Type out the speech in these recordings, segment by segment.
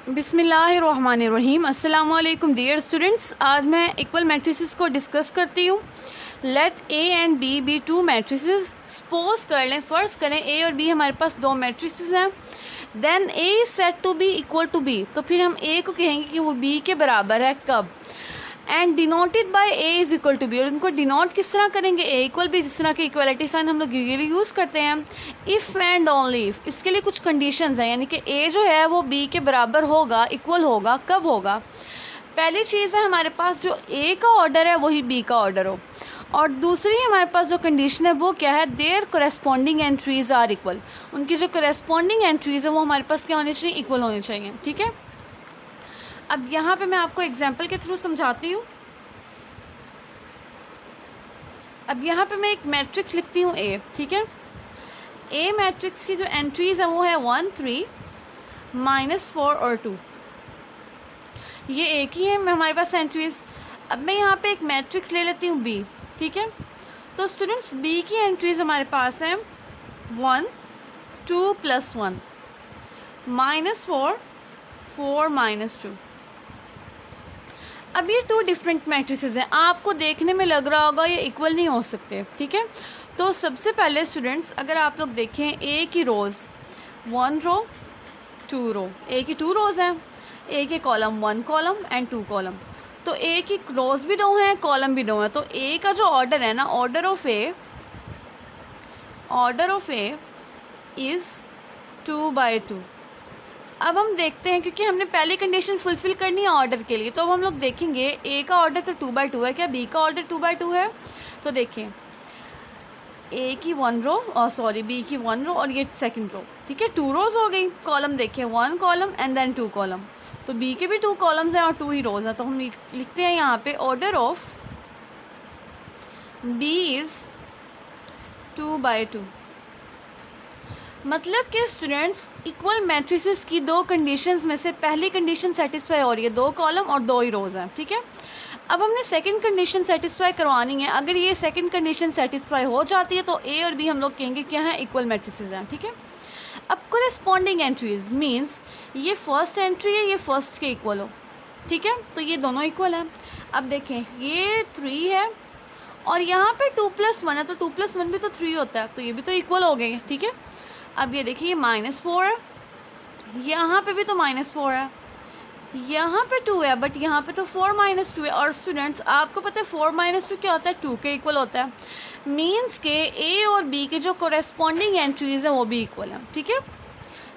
बिस्मिल्लाहिर्रहमानिर्रहीम। अस्सलाम वालेकुम डियर स्टूडेंट्स। आज मैं इक्वल मैट्रिसेस को डिस्कस करती हूँ। Let A and B be two matrices. Suppose कर लें, फ़र्ज़ करें ए और बी हमारे पास दो मैट्रिसेस हैं। Then A is said to be equal to B, तो फिर हम ए को कहेंगे कि वो बी के बराबर है। कब? And denoted by A is equal to B. और उनको डिनोट किस तरह करेंगे? ए इक्वल बी, जिस तरह के इक्वलिटी साइन हम लोग यूजुअली यूज़ करते हैं। इफ़ एंड ओनली इफ़, इसके लिए कुछ कंडीशंस हैं, यानी कि ए जो है वो बी के बराबर होगा, इक्वल होगा। कब होगा? पहली चीज़ है हमारे पास जो ए का ऑर्डर है वही बी का ऑर्डर हो, और दूसरी हमारे पास जो कंडीशन है वो क्या है? Their corresponding entries are equal. उनकी जो कोरेस्पॉन्डिंग एंट्रीज़ है वो हमारे पास क्या होनी चाहिए? इक्वल होनी चाहिए। ठीक है, अब यहाँ पे मैं आपको एग्जांपल के थ्रू समझाती हूँ। अब यहाँ पे मैं एक मैट्रिक्स लिखती हूँ ए। ठीक है, ए मैट्रिक्स की जो एंट्रीज़ है वो है 1 3 -4 और 2। ये एक ही है हमारे पास एंट्रीज़। अब मैं यहाँ पे एक मैट्रिक्स ले लेती हूँ बी। ठीक है, तो स्टूडेंट्स बी की एंट्रीज़ हमारे पास हैं 1 2 + 1 -4 4 -2। अब ये 2 डिफरेंट मैट्रिसेस हैं। आपको देखने में लग रहा होगा ये इक्वल नहीं हो सकते। ठीक है, तो सबसे पहले स्टूडेंट्स अगर आप लोग देखें ए की रोज़ 1 रो 2 रो, ए की 2 रोज़ हैं, ए के कॉलम 1 कॉलम एंड 2 कॉलम। तो ए की रोज़ भी 2 हैं, कॉलम भी 2 हैं। तो ए का जो ऑर्डर है ना, ऑर्डर ऑफ ए इज़ 2/2। अब हम देखते हैं, क्योंकि हमने पहली कंडीशन फुलफ़िल करनी है ऑर्डर के लिए, तो अब हम लोग देखेंगे ए का ऑर्डर तो 2/2 है, क्या बी का ऑर्डर 2/2 है? तो देखें ए की 1 रो और सॉरी बी की 1 रो और ये सेकंड रो। ठीक है, 2 रोज़ हो गई। कॉलम देखें 1 कॉलम एंड देन 2 कॉलम, तो बी के भी 2 कॉलम्स हैं और 2 ही रोज़ हैं। तो हम लिखते हैं यहाँ पे ऑर्डर ऑफ बी इज़ 2/2। मतलब कि स्टूडेंट्स इक्वल मैट्रिसेस की 2 कंडीशंस में से पहली कंडीशन सेटिस्फाई हो रही है, 2 कॉलम और 2 ही रोज़ हैं। ठीक है, अब हमने सेकंड कंडीशन सेटिस्फाई करवानी है। अगर ये सेकंड कंडीशन सेटिस्फाई हो जाती है तो ए और बी हम लोग कहेंगे क्या है? इक्वल मैट्रिसेस हैं। ठीक है, अब कोरेस्पॉन्डिंग एंट्रीज मीन्स ये फर्स्ट एंट्री है, ये फर्स्ट के इक्वल हो। ठीक है, तो ये दोनों इक्वल हैं। अब देखें ये 3 है और यहाँ पे 2 + 1 है, तो 2 + 1 भी तो 3 होता है, तो ये भी तो इक्वल हो गए। ठीक है, अब ये देखिए ये -4 है, यहाँ पे भी तो -4 है, यहाँ पे 2 है, बट यहाँ पे तो 4 - 2 है। और स्टूडेंट्स आपको पता है 4 - 2 क्या होता है? 2 के इक्वल होता है। मीन्स के ए और बी के जो कोरेस्पॉन्डिंग एंट्रीज़ हैं वो भी इक्वल हैं। ठीक है,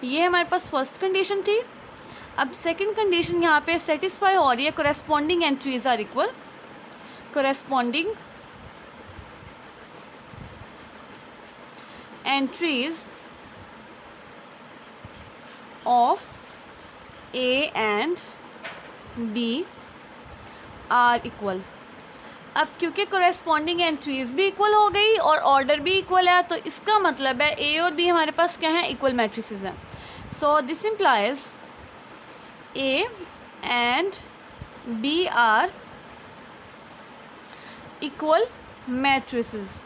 ये हमारे पास फर्स्ट कंडीशन थी। अब सेकंड कंडीशन यहाँ पे सेटिस्फाई हो रही है, corresponding entries are equal. Corresponding entries of A and B are equal. अब क्योंकि कोरेस्पॉन्डिंग एंट्रीज़ भी इक्वल हो गई और ऑर्डर भी इक्वल है, तो इसका मतलब है ए और बी हमारे पास क्या है? इक्वल मैट्रिसेस हैं। So this implies A and B are equal matrices.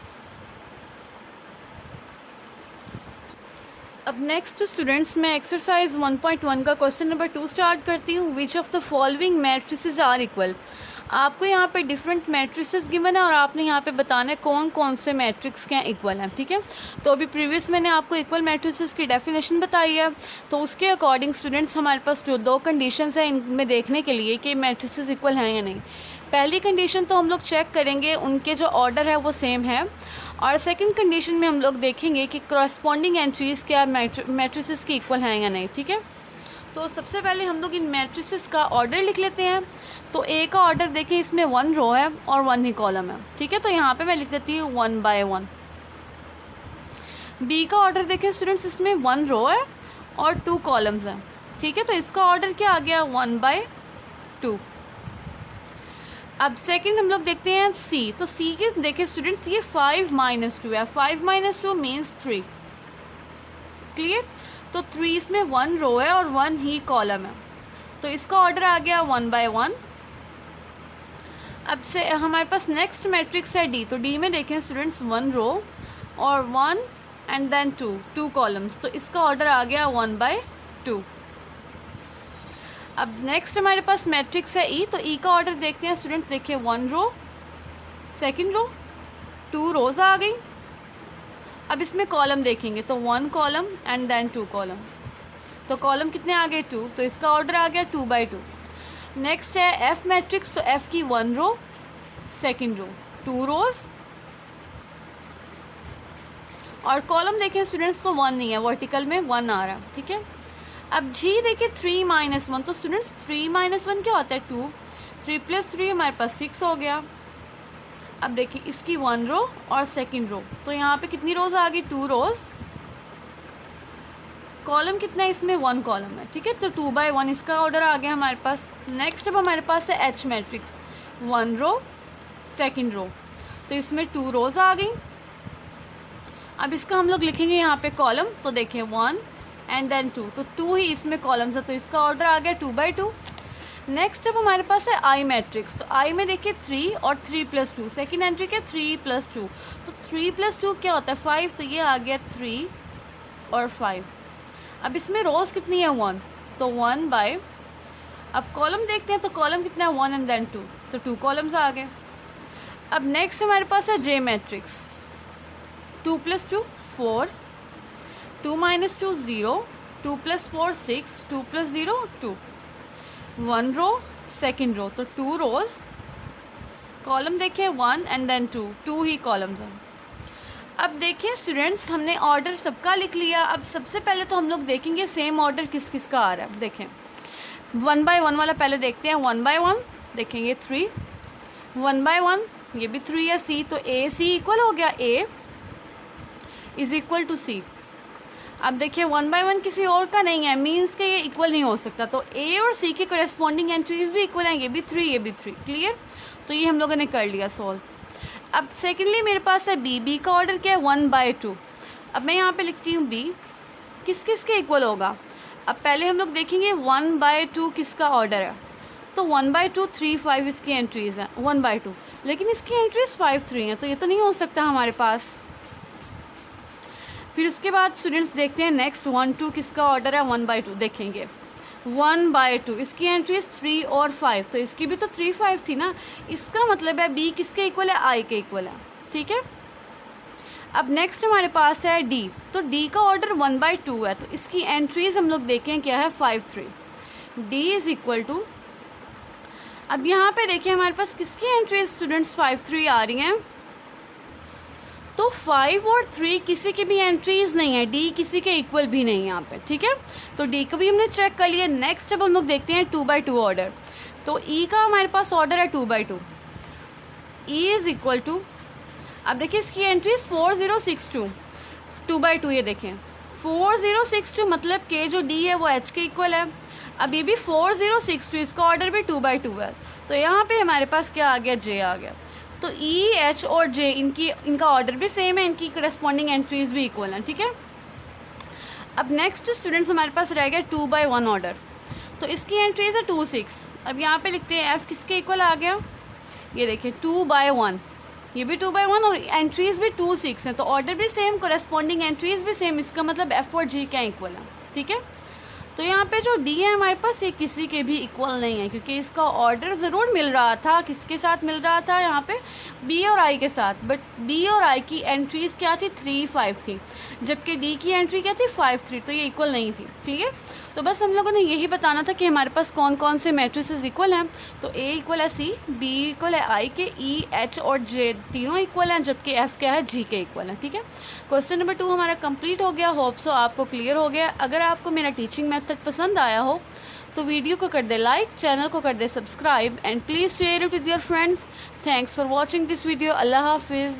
अब नेक्स्ट स्टूडेंट्स मैं एक्सरसाइज 1.1 का क्वेश्चन नंबर 2 स्टार्ट करती हूँ। Which of the following matrices are equal. आपको यहाँ पे डिफरेंट मैट्रिसेस गिवन है और आपने यहाँ पे बताना है कौन कौन से मैट्रिक्स क्या इक्वल हैं। ठीक है, तो अभी प्रीवियस मैंने आपको इक्वल मैट्रिसेस की डेफिनेशन बताई है, तो उसके अकॉर्डिंग स्टूडेंट्स हमारे पास जो 2 कंडीशंस हैं इनमें देखने के लिए कि मैट्रिसेस इक्वल हैं या नहीं। पहली कंडीशन तो हम लोग चेक करेंगे उनके जो ऑर्डर है वो सेम है, और सेकंड कंडीशन में हम लोग देखेंगे कि करस्पॉन्डिंग एंट्रीज़ क्या मैट्रिसेस की इक्वल हैं या नहीं। ठीक है, तो सबसे पहले हम लोग इन मैट्रिसेस का ऑर्डर लिख लेते हैं। तो ए का ऑर्डर देखें, इसमें 1 रो है और 1 ही कॉलम है। ठीक है, तो यहाँ पे मैं लिख देती हूँ 1/1। बी का ऑर्डर देखें स्टूडेंट्स, इसमें 1 रो है और 2 कॉलम्स हैं। ठीक है, तो इसका ऑर्डर क्या आ गया? 1/2। अब सेकंड हम लोग देखते हैं सी। तो सी के देखिए स्टूडेंट्स ये 5 - 2 है, 5 - 2 मीन्स 3। क्लियर, तो 3 इसमें 1 रो है और 1 ही कॉलम है, तो इसका ऑर्डर आ गया 1/1। अब से हमारे पास नेक्स्ट मैट्रिक्स है डी। तो डी में देखें स्टूडेंट्स 1 रो और 1 एंड देन 2 कॉलम्स, तो इसका ऑर्डर आ गया 1/2। अब नेक्स्ट हमारे पास मैट्रिक्स है ई, तो ई का ऑर्डर देखते हैं स्टूडेंट्स। देखिए 1 रो, सेकंड रो, 2 रोज़ आ गई। अब इसमें कॉलम देखेंगे तो 1 कॉलम एंड देन 2 कॉलम, तो कॉलम कितने आ गए 2, तो इसका ऑर्डर आ गया 2/2। नेक्स्ट है एफ मैट्रिक्स, तो एफ की 1 रो, सेकंड रो, 2 रोज़, और कॉलम देखें स्टूडेंट्स तो 1 नहीं है, वर्टिकल में 1 आ रहा है, ठीक है। अब जी देखिए 3 - 1, तो स्टूडेंट्स 3 - 1 क्या होता है 2, 3 + 3 हमारे पास 6 हो गया। अब देखिए इसकी 1 रो और सेकंड रो, तो यहाँ पे कितनी रोज़ आ गई 2 रोज़, कॉलम कितना है इसमें 1 कॉलम है, ठीक है। तो 2/1 इसका ऑर्डर आ गया हमारे पास। नेक्स्ट अब हमारे पास है एच मैट्रिक्स, 1 रो, सेकंड रो, तो इसमें 2 रोज़ आ गई। अब इसका हम लोग लिखेंगे यहाँ पे कॉलम, तो देखें 1 एंड देन 2, तो 2 ही इसमें कॉलम्स है, तो इसका ऑर्डर आ गया 2/2। नेक्स्ट अब हमारे पास है आई मैट्रिक्स, तो आई में देखिए 3 और 3 + 2, सेकेंड एंट्री क्या 3 + 2, तो 3 + 2 क्या होता है 5, तो ये आ गया 3 और 5। अब इसमें रोज़ कितनी है 1, तो 1/, अब कॉलम देखते हैं तो कॉलम कितना है 1 एंड देन 2, तो 2 कॉलम्स आ गए। अब नेक्स्ट हमारे पास है जे मैट्रिक्स, 2 + 2 4, 2 - 2 0, 2 + 4 6, 2 + 0 2, 1 रो, सेकंड रो, तो 2 रोज़, कॉलम देखिए 1 एंड देन 2 ही कॉलम्स हैं। अब देखिए स्टूडेंट्स हमने ऑर्डर सबका लिख लिया। अब सबसे पहले तो हम लोग देखेंगे सेम ऑर्डर किस किस का आ रहा है। देखें 1/1 वाला पहले देखते हैं। 1/1 देखेंगे 3, 1/1 ये भी 3 है सी, तो ए सी इक्वल हो गया, ए इज़ इक्वल टू सी। अब देखिए 1/1 किसी और का नहीं है, मीन्स के ये इक्वल नहीं हो सकता, तो ए और सी की करेस्पॉन्डिंग एंट्रीज भी इक्वल हैं, ये भी 3 ये भी 3, क्लियर। तो ये हम लोगों ने कर लिया सॉल्व। अब सेकेंडली मेरे पास है बी, बी का ऑर्डर क्या है 1/2। अब मैं यहाँ पे लिखती हूँ बी किस किस के इक्वल होगा। अब पहले हम लोग देखेंगे 1/2 किसका ऑर्डर है, तो 1/2 3 5 इसकी एंट्रीज़ हैं 1/2, लेकिन इसकी एंट्रीज 5 3 हैं, तो ये तो नहीं हो सकता हमारे पास। फिर उसके बाद स्टूडेंट्स देखते हैं नेक्स्ट 1 2 किसका ऑर्डर है 1/2। देखेंगे 1/2 इसकी एंट्रीज 3 और 5, तो इसकी भी तो 3 5 थी ना, इसका मतलब है बी किसके इक्वल है आई के इक्वल है, ठीक है। अब नेक्स्ट हमारे पास है डी, तो डी का ऑर्डर 1/2 है, तो इसकी एंट्रीज हम लोग देखें क्या है 5 3, डी इज़ इक्वल टू। अब यहाँ पे देखिए हमारे पास किसकी एंट्रीज स्टूडेंट्स 5 3 आ रही हैं, तो 5 और 3 किसी की भी एंट्रीज नहीं है, डी किसी के इक्वल भी नहीं है यहाँ पे, ठीक है। तो डी को भी हमने चेक कर लिया। नेक्स्ट अब हम लोग देखते हैं 2/2 ऑर्डर, तो ई का हमारे पास ऑर्डर है 2/2, ई इज़ इक्वल टू। अब देखिए इसकी एंट्रीज 4 0 6 2, 2/2 ये देखें 4 0 6 2, मतलब के जो डी है वो एच के इक्वल है। अब ये भी 4 0 6 2, इसका ऑर्डर भी 2/2 है, तो यहाँ पे हमारे पास क्या आ गया जे आ गया। तो ई एच और जे इनका ऑर्डर भी सेम है, इनकी करस्पॉन्डिंग एंट्रीज भी इक्वल हैं, ठीक है। अब नेक्स्ट स्टूडेंट्स हमारे पास रह गया 2/1 ऑर्डर, तो इसकी एंट्रीज है 2 6। अब यहाँ पे लिखते हैं एफ़ किसके इक्वल आ गया, ये देखिए 2/1, ये भी 2/1 और एंट्रीज भी 2 6 हैं, तो ऑर्डर भी सेम, करस्पॉन्डिंग एंट्रीज भी सेम, इसका मतलब एफ़ और जी क्या इक्वल है, ठीक है। तो यहाँ पे जो डी है हमारे पास ये किसी के भी इक्वल नहीं है, क्योंकि इसका ऑर्डर ज़रूर मिल रहा था, किसके साथ मिल रहा था यहाँ पे बी और आई के साथ, बट बी और आई की एंट्रीज़ क्या थी 3 5 थी, जबकि डी की एंट्री क्या थी 5 3, तो ये इक्वल नहीं थी, ठीक है। तो बस हम लोगों ने यही बताना था कि हमारे पास कौन कौन से मैट्रिसेस इक्वल हैं। तो ए इक्वल है सी, बी इक्वल है आई के, ई एच और जे तीनों इक्वल हैं, जबकि एफ़ क्या है जी के इक्वल है, ठीक है। क्वेश्चन नंबर 2 हमारा कंप्लीट हो गया। होप सो आपको क्लियर हो गया। अगर आपको मेरा टीचिंग मेथड पसंद आया हो तो वीडियो को कर दे लाइक, चैनल को कर दे subscribe, and please share it with your friends. Thanks for watching this video. अल्लाह हाफिज़।